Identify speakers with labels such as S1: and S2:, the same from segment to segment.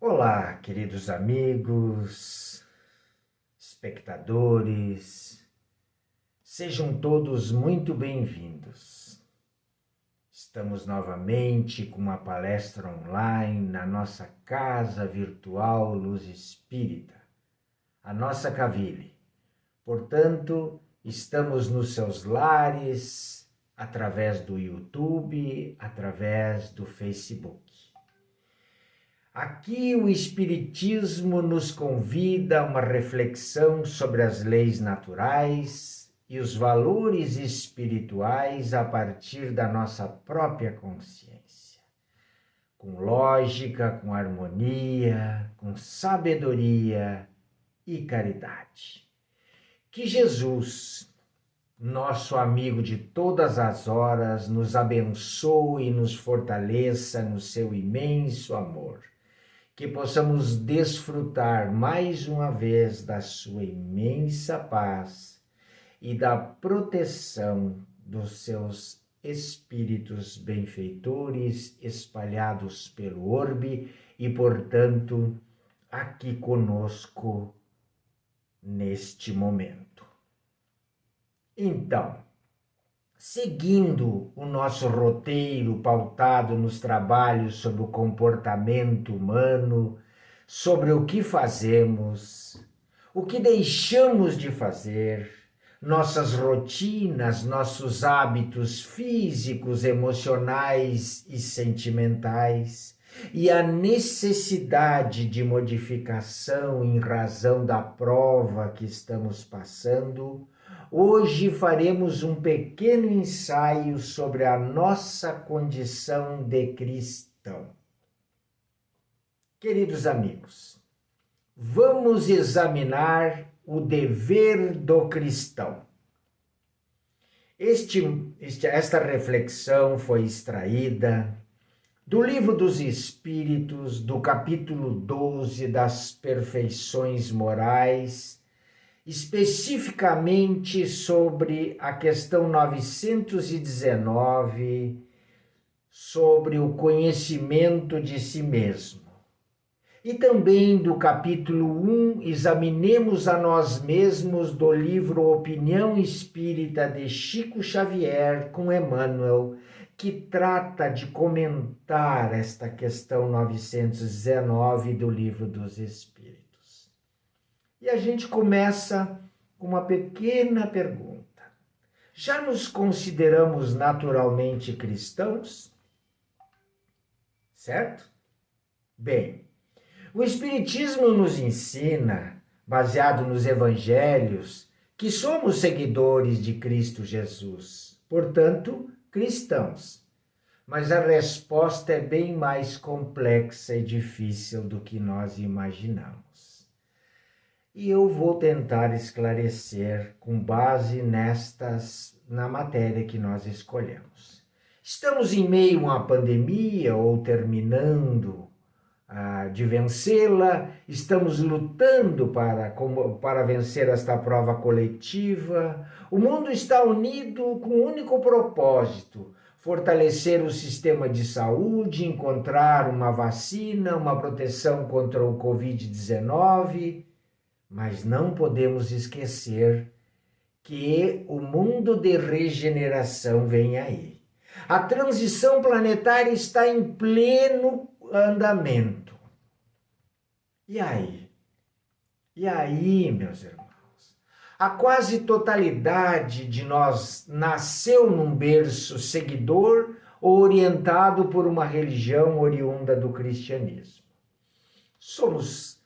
S1: Olá, queridos amigos, espectadores, sejam todos muito bem-vindos. Estamos novamente com uma palestra online na nossa casa virtual Luz Espírita, a nossa Cavile. Portanto, estamos nos seus lares, através do YouTube, através do Facebook. Aqui o Espiritismo nos convida a uma reflexão sobre as leis naturais e os valores espirituais a partir da nossa própria consciência, com lógica, com harmonia, com sabedoria e caridade. Que Jesus, nosso amigo de todas as horas, nos abençoe e nos fortaleça no seu imenso amor. Que possamos desfrutar mais uma vez da sua imensa paz e da proteção dos seus espíritos benfeitores espalhados pelo orbe e, portanto, aqui conosco neste momento. Então, seguindo o nosso roteiro pautado nos trabalhos sobre o comportamento humano, sobre o que fazemos, o que deixamos de fazer, nossas rotinas, nossos hábitos físicos, emocionais e sentimentais, e a necessidade de modificação em razão da prova que estamos passando, hoje faremos um pequeno ensaio sobre a nossa condição de cristão. Queridos amigos, vamos examinar o dever do cristão. Esta reflexão foi extraída do Livro dos Espíritos, do capítulo 12 das Perfeições Morais, especificamente sobre a questão 919, sobre o conhecimento de si mesmo. E também do capítulo 1, examinemos a nós mesmos, do livro Opinião Espírita de Chico Xavier com Emmanuel, que trata de comentar esta questão 919 do Livro dos Espíritos. E a gente começa com uma pequena pergunta. Já nos consideramos naturalmente cristãos? Certo? Bem, o Espiritismo nos ensina, baseado nos Evangelhos, que somos seguidores de Cristo Jesus, portanto, cristãos. Mas a resposta é bem mais complexa e difícil do que nós imaginamos. E eu vou tentar esclarecer com base na matéria que nós escolhemos. Estamos em meio a uma pandemia ou terminando de vencê-la, estamos lutando para vencer esta prova coletiva. O mundo está unido com um único propósito: fortalecer o sistema de saúde, encontrar uma vacina, uma proteção contra o Covid-19. Mas não podemos esquecer que o mundo de regeneração vem aí. A transição planetária está em pleno andamento. E aí? E aí, meus irmãos? A quase totalidade de nós nasceu num berço seguidor ou orientado por uma religião oriunda do cristianismo. Somos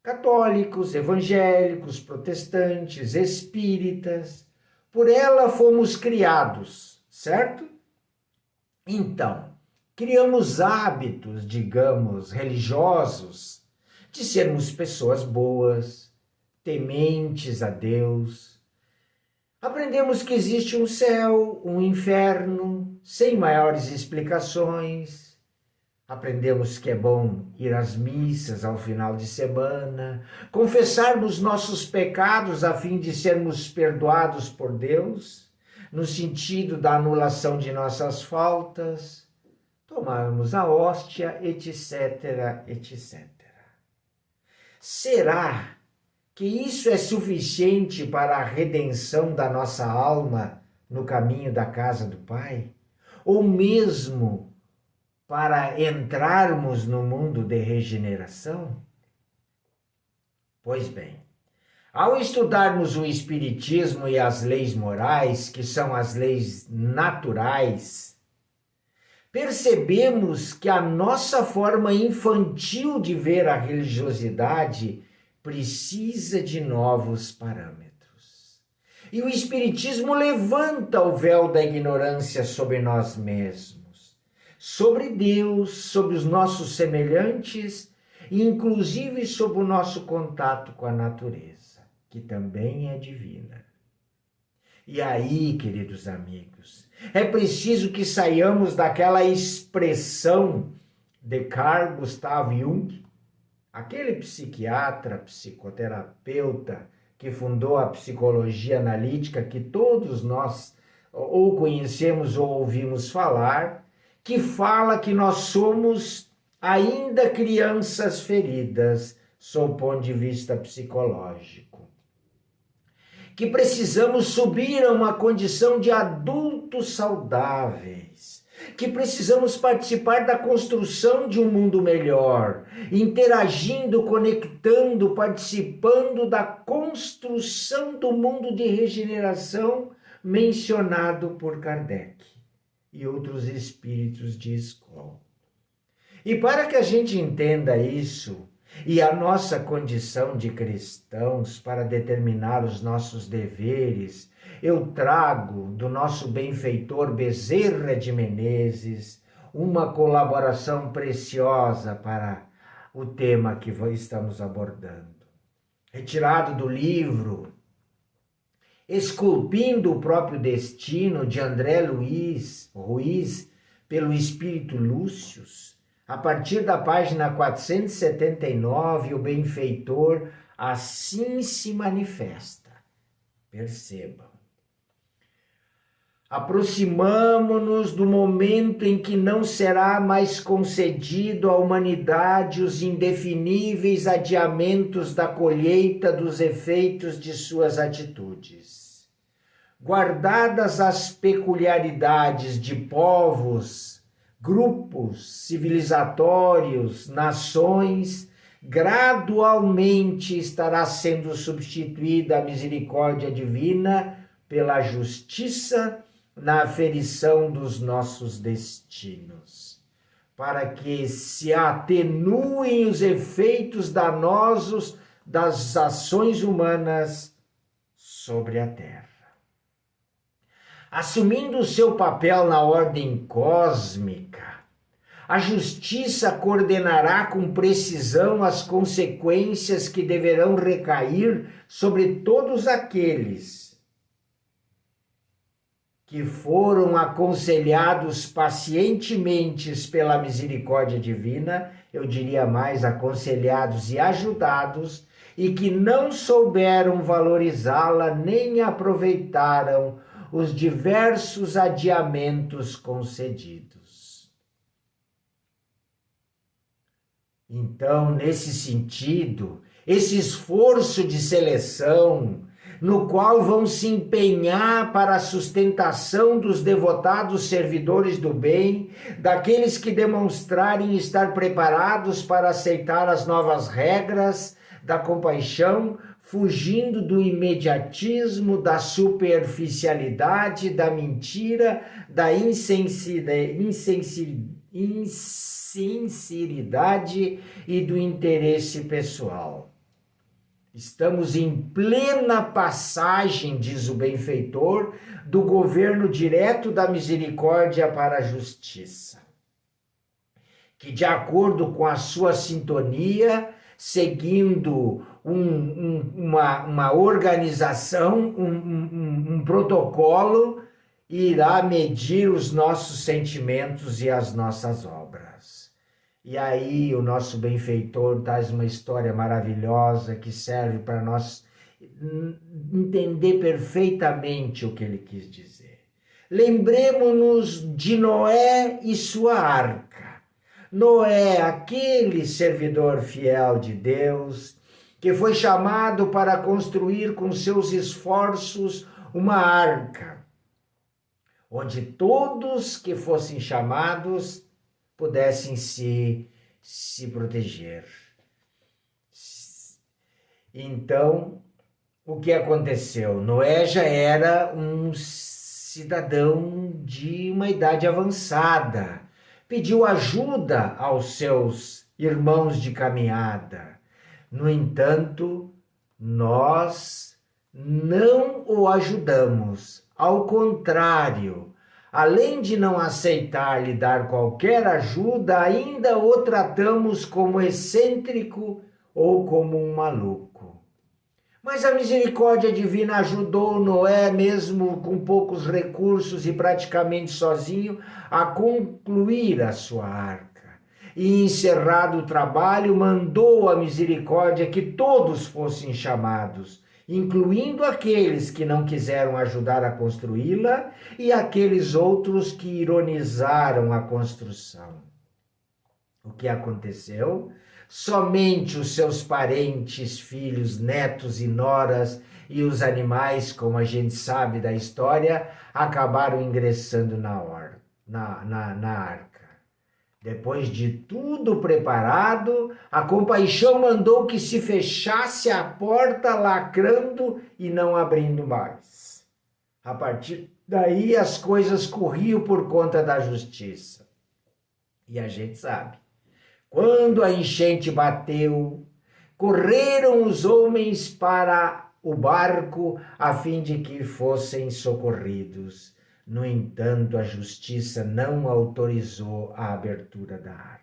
S1: católicos, evangélicos, protestantes, espíritas. Por ela fomos criados, certo? Então, criamos hábitos, digamos, religiosos, de sermos pessoas boas, tementes a Deus. Aprendemos que existe um céu, um inferno, sem maiores explicações. Aprendemos que é bom ir às missas ao final de semana, confessarmos nossos pecados a fim de sermos perdoados por Deus, no sentido da anulação de nossas faltas, tomarmos a hóstia, etc, etc. Será que isso é suficiente para a redenção da nossa alma no caminho da casa do Pai? Ou mesmo para entrarmos no mundo de regeneração? Pois bem, ao estudarmos o Espiritismo e as leis morais, que são as leis naturais, percebemos que a nossa forma infantil de ver a religiosidade precisa de novos parâmetros. E o Espiritismo levanta o véu da ignorância sobre nós mesmos, sobre Deus, sobre os nossos semelhantes e inclusive sobre o nosso contato com a natureza, que também é divina. E aí, queridos amigos, é preciso que saiamos daquela expressão de Carl Gustav Jung, aquele psiquiatra, psicoterapeuta que fundou a psicologia analítica que todos nós ou conhecemos ou ouvimos falar, que fala que nós somos ainda crianças feridas sob o ponto de vista psicológico, que precisamos subir a uma condição de adultos saudáveis, que precisamos participar da construção de um mundo melhor, interagindo, conectando, participando da construção do mundo de regeneração mencionado por Kardec e outros espíritos de escola. E para que a gente entenda isso, e a nossa condição de cristãos para determinar os nossos deveres, eu trago do nosso benfeitor Bezerra de Menezes uma colaboração preciosa para o tema que estamos abordando. Retirado do livro Esculpindo o Próprio Destino, de André Luiz Ruiz, pelo Espírito Lúcius, a partir da página 479, o benfeitor assim se manifesta. Percebam. Aproximamo-nos do momento em que não será mais concedido à humanidade os indefiníveis adiamentos da colheita dos efeitos de suas atitudes. Guardadas as peculiaridades de povos, grupos civilizatórios, nações, gradualmente estará sendo substituída a misericórdia divina pela justiça na aferição dos nossos destinos, para que se atenuem os efeitos danosos das ações humanas sobre a terra. Assumindo o seu papel na ordem cósmica, a justiça coordenará com precisão as consequências que deverão recair sobre todos aqueles que foram aconselhados pacientemente pela misericórdia divina, eu diria mais, aconselhados e ajudados, e que não souberam valorizá-la nem aproveitaram os diversos adiamentos concedidos. Então, nesse sentido, esse esforço de seleção, no qual vão se empenhar para a sustentação dos devotados servidores do bem, daqueles que demonstrarem estar preparados para aceitar as novas regras da compaixão, fugindo do imediatismo, da superficialidade, da mentira, da insinceridade e do interesse pessoal. Estamos em plena passagem, diz o benfeitor, do governo direto da misericórdia para a justiça, que de acordo com a sua sintonia, seguindo uma organização, um protocolo, irá medir os nossos sentimentos e as nossas obras. E aí o nosso benfeitor traz uma história maravilhosa que serve para nós entender perfeitamente o que ele quis dizer. Lembremos-nos de Noé e sua arca. Noé, aquele servidor fiel de Deus, que foi chamado para construir com seus esforços uma arca, onde todos que fossem chamados pudessem se proteger. Então, o que aconteceu? Noé já era um cidadão de uma idade avançada, pediu ajuda aos seus irmãos de caminhada. No entanto, nós não o ajudamos, ao contrário, além de não aceitar lhe dar qualquer ajuda, ainda o tratamos como excêntrico ou como um maluco. Mas a misericórdia divina ajudou Noé, mesmo com poucos recursos e praticamente sozinho, a concluir a sua arca. E encerrado o trabalho, mandou a misericórdia que todos fossem chamados, incluindo aqueles que não quiseram ajudar a construí-la e aqueles outros que ironizaram a construção. O que aconteceu? Somente os seus parentes, filhos, netos e noras e os animais, como a gente sabe da história, acabaram ingressando na arca. Depois de tudo preparado, a compaixão mandou que se fechasse a porta, lacrando e não abrindo mais. A partir daí as coisas corriam por conta da justiça. E a gente sabe. Quando a enchente bateu, correram os homens para o barco a fim de que fossem socorridos. No entanto, a justiça não autorizou a abertura da arca.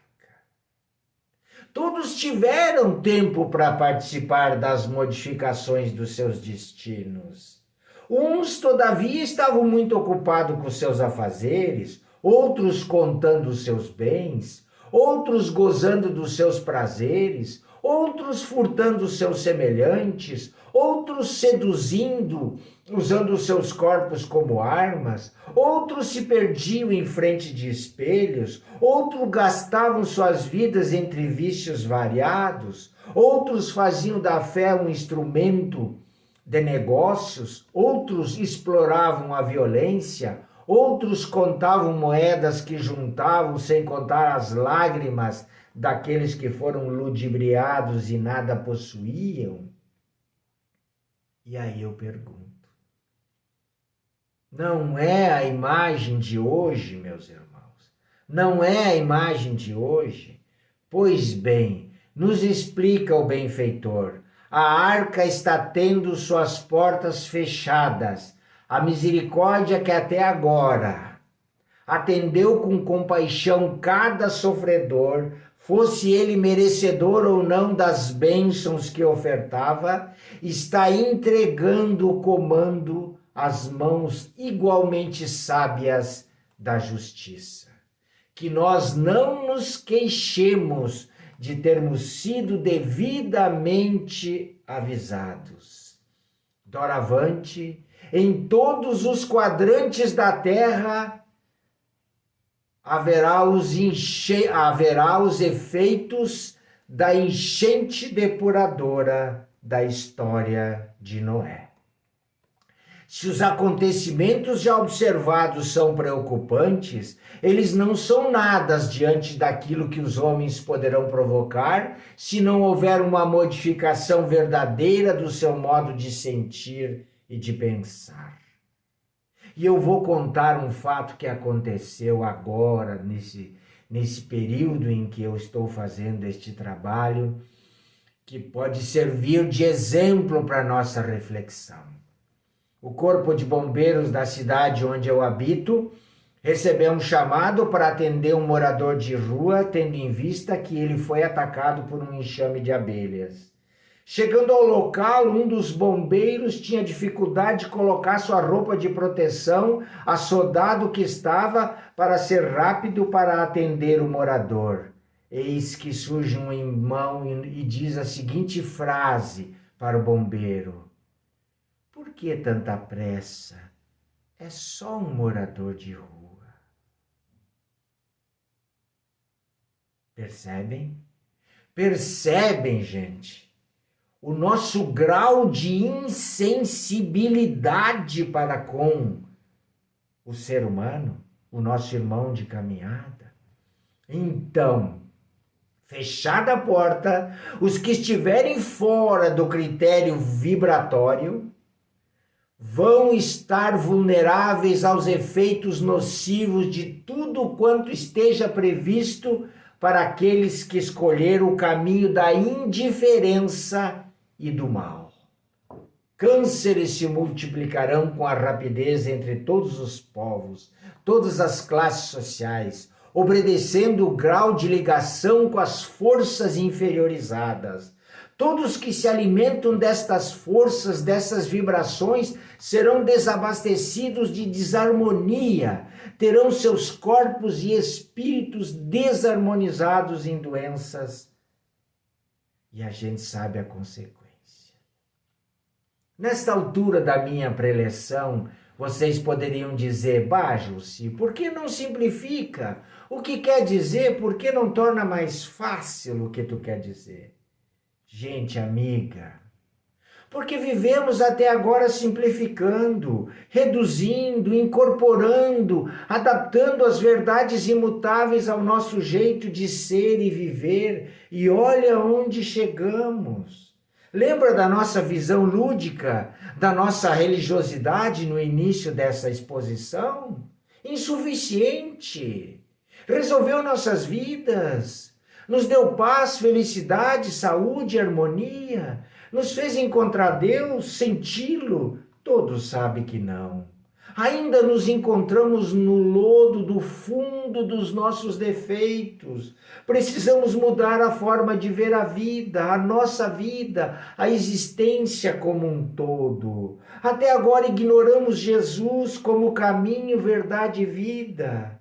S1: Todos tiveram tempo para participar das modificações dos seus destinos. Uns, todavia, estavam muito ocupados com seus afazeres, outros contando os seus bens, outros gozando dos seus prazeres, outros furtando os seus semelhantes, outros seduzindo, usando os seus corpos como armas, outros se perdiam em frente de espelhos, outros gastavam suas vidas entre vícios variados, outros faziam da fé um instrumento de negócios, outros exploravam a violência, outros contavam moedas que juntavam, sem contar as lágrimas daqueles que foram ludibriados e nada possuíam. E aí eu pergunto, não é a imagem de hoje, meus irmãos? Não é a imagem de hoje? Pois bem, nos explica o benfeitor, a arca está tendo suas portas fechadas, a misericórdia que até agora atendeu com compaixão cada sofredor, fosse ele merecedor ou não das bênçãos que ofertava, está entregando o comando às mãos igualmente sábias da justiça. Que nós não nos queixemos de termos sido devidamente avisados. Doravante, em todos os quadrantes da terra haverá os efeitos da enchente depuradora da história de Noé. Se os acontecimentos já observados são preocupantes, eles não são nada diante daquilo que os homens poderão provocar se não houver uma modificação verdadeira do seu modo de sentir e de pensar. E eu vou contar um fato que aconteceu agora, nesse período em que eu estou fazendo este trabalho, que pode servir de exemplo para a nossa reflexão. O Corpo de Bombeiros da cidade onde eu habito recebeu um chamado para atender um morador de rua, tendo em vista que ele foi atacado por um enxame de abelhas. Chegando ao local, um dos bombeiros tinha dificuldade de colocar sua roupa de proteção, assodado que estava, para ser rápido para atender o morador. eis que surge um irmão e diz a seguinte frase para o bombeiro: por que tanta pressa? É só um morador de rua. Percebem? Percebem, gente, o nosso grau de insensibilidade para com o ser humano, o nosso irmão de caminhada? Então, fechada a porta, os que estiverem fora do critério vibratório vão estar vulneráveis aos efeitos nocivos de tudo quanto esteja previsto para aqueles que escolheram o caminho da indiferença e do mal. Cânceres se multiplicarão com a rapidez entre todos os povos, todas as classes sociais, obedecendo o grau de ligação com as forças inferiorizadas. Todos que se alimentam destas forças, dessas vibrações, serão desabastecidos de desarmonia, terão seus corpos e espíritos desarmonizados em doenças. E a gente sabe a consequência. Nesta altura da minha preleção, vocês poderiam dizer: bah, Jussi, por que não simplifica? O que quer dizer? Por que não torna mais fácil o que tu quer dizer? Gente amiga, porque vivemos até agora simplificando, reduzindo, incorporando, adaptando as verdades imutáveis ao nosso jeito de ser e viver, e olha onde chegamos. Lembra da nossa visão lúdica, da nossa religiosidade no início dessa exposição? Insuficiente. Resolveu nossas vidas, nos deu paz, felicidade, saúde, harmonia, nos fez encontrar Deus, senti-lo? Todos sabem que não. Ainda nos encontramos no lodo do fundo dos nossos defeitos. Precisamos mudar a forma de ver a vida, a nossa vida, a existência como um todo. Até agora ignoramos Jesus como caminho, verdade e vida.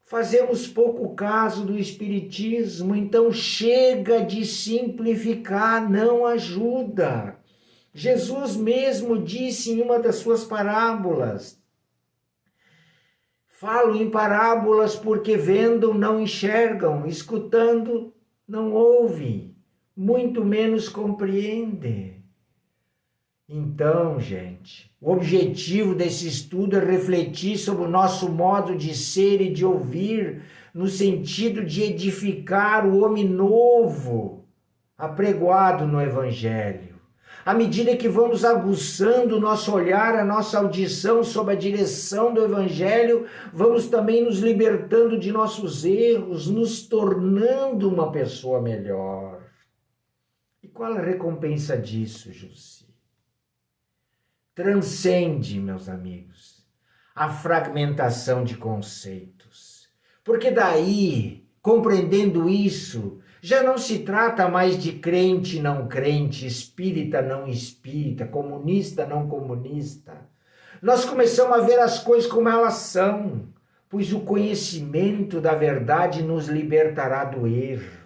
S1: Fazemos pouco caso do Espiritismo, então chega de simplificar, não ajuda. Jesus mesmo disse em uma das suas parábolas: falo em parábolas porque vendo não enxergam, escutando não ouvem, muito menos compreendem. Então, gente, o objetivo desse estudo é refletir sobre o nosso modo de ser e de ouvir, no sentido de edificar o homem novo, apregoado no Evangelho. À medida que vamos aguçando o nosso olhar, a nossa audição sob a direção do Evangelho, vamos também nos libertando de nossos erros, nos tornando uma pessoa melhor. E qual a recompensa disso, Jussi? Transcende, meus amigos, a fragmentação de conceitos. Porque daí, compreendendo isso, já não se trata mais de crente não crente, espírita não espírita, comunista não comunista. Nós começamos a ver as coisas como elas são, pois o conhecimento da verdade nos libertará do erro.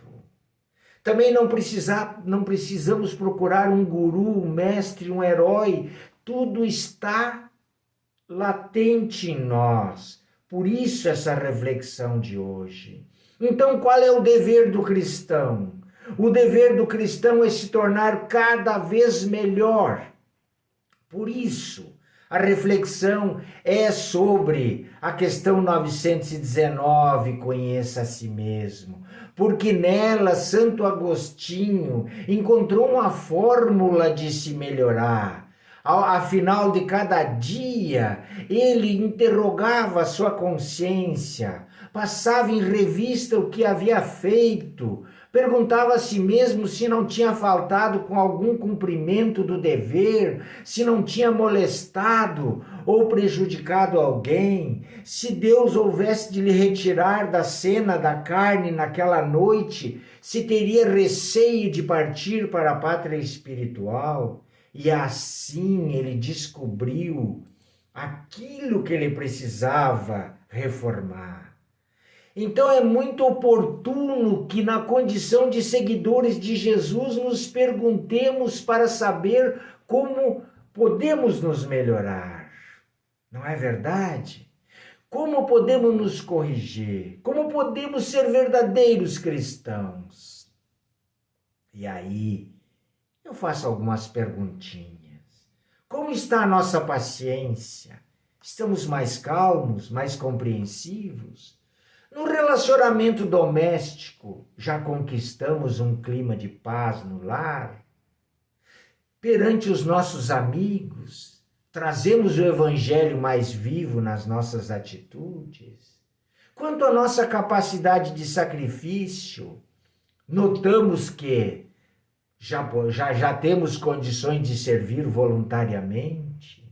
S1: Também não precisamos procurar um guru, um mestre, um herói. Tudo está latente em nós. Por isso essa reflexão de hoje. Então, qual é o dever do cristão? O dever do cristão é se tornar cada vez melhor. Por isso, a reflexão é sobre a questão 919, conheça a si mesmo. Porque nela Santo Agostinho encontrou uma fórmula de se melhorar. Afinal de cada dia, ele interrogava a sua consciência, passava em revista o que havia feito, perguntava a si mesmo se não tinha faltado com algum cumprimento do dever, se não tinha molestado ou prejudicado alguém, se Deus houvesse de lhe retirar da cena da carne naquela noite, se teria receio de partir para a pátria espiritual. E assim ele descobriu aquilo que ele precisava reformar. Então é muito oportuno que, na condição de seguidores de Jesus, nos perguntemos para saber como podemos nos melhorar. Não é verdade? Como podemos nos corrigir? Como podemos ser verdadeiros cristãos? E aí, eu faço algumas perguntinhas. Como está a nossa paciência? Estamos mais calmos, mais compreensivos? No relacionamento doméstico, já conquistamos um clima de paz no lar? Perante os nossos amigos, trazemos o evangelho mais vivo nas nossas atitudes? Quanto à nossa capacidade de sacrifício, notamos que já temos condições de servir voluntariamente?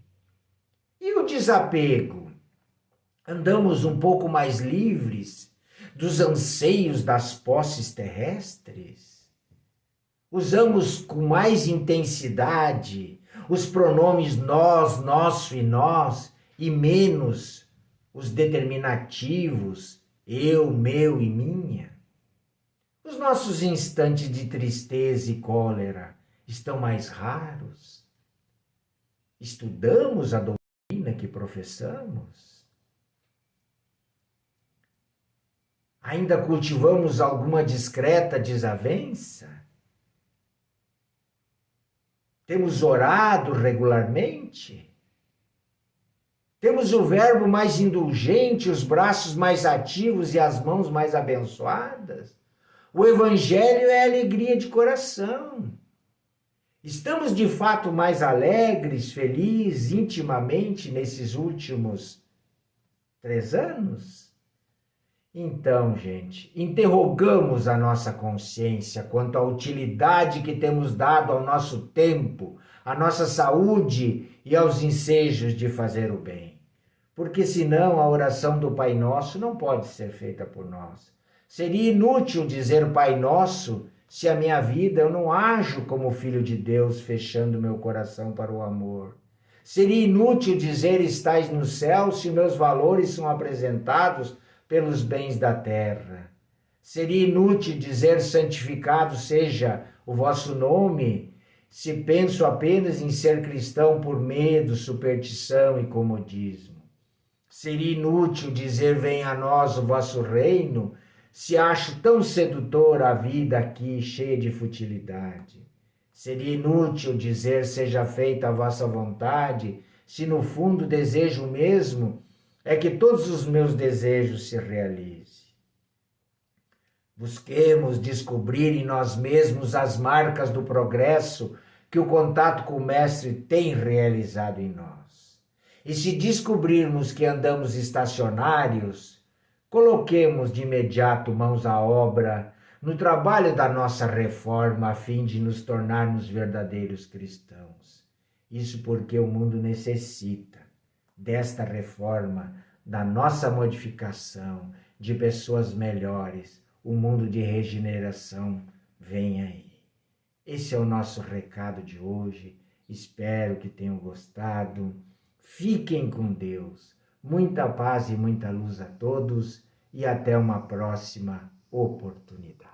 S1: E o desapego? Andamos um pouco mais livres dos anseios das posses terrestres? Usamos com mais intensidade os pronomes nós, nosso e nós, e menos os determinativos eu, meu e minha? Os nossos instantes de tristeza e cólera estão mais raros? Estudamos a doutrina que professamos? Ainda cultivamos alguma discreta desavença? Temos orado regularmente? Temos o verbo mais indulgente, os braços mais ativos e as mãos mais abençoadas? O evangelho é alegria de coração. Estamos de fato mais alegres, felizes, intimamente nesses últimos 3 anos? Então, gente, interrogamos a nossa consciência quanto à utilidade que temos dado ao nosso tempo, à nossa saúde e aos ensejos de fazer o bem. Porque senão a oração do Pai Nosso não pode ser feita por nós. Seria inútil dizer Pai Nosso se a minha vida eu não ajo como filho de Deus, fechando meu coração para o amor. Seria inútil dizer estais no céu se meus valores são apresentados pelos bens da terra. Seria inútil dizer santificado seja o vosso nome, se penso apenas em ser cristão por medo, superstição e comodismo. Seria inútil dizer venha a nós o vosso reino, se acho tão sedutora a vida aqui cheia de futilidade. Seria inútil dizer seja feita a vossa vontade, se no fundo desejo mesmo é que todos os meus desejos se realizem. Busquemos descobrir em nós mesmos as marcas do progresso que o contato com o Mestre tem realizado em nós. E se descobrirmos que andamos estacionários, coloquemos de imediato mãos à obra no trabalho da nossa reforma a fim de nos tornarmos verdadeiros cristãos. Isso porque o mundo necessita desta reforma, da nossa modificação, de pessoas melhores. O mundo de regeneração vem aí. Esse é o nosso recado de hoje. Espero que tenham gostado. Fiquem com Deus. Muita paz e muita luz a todos e até uma próxima oportunidade.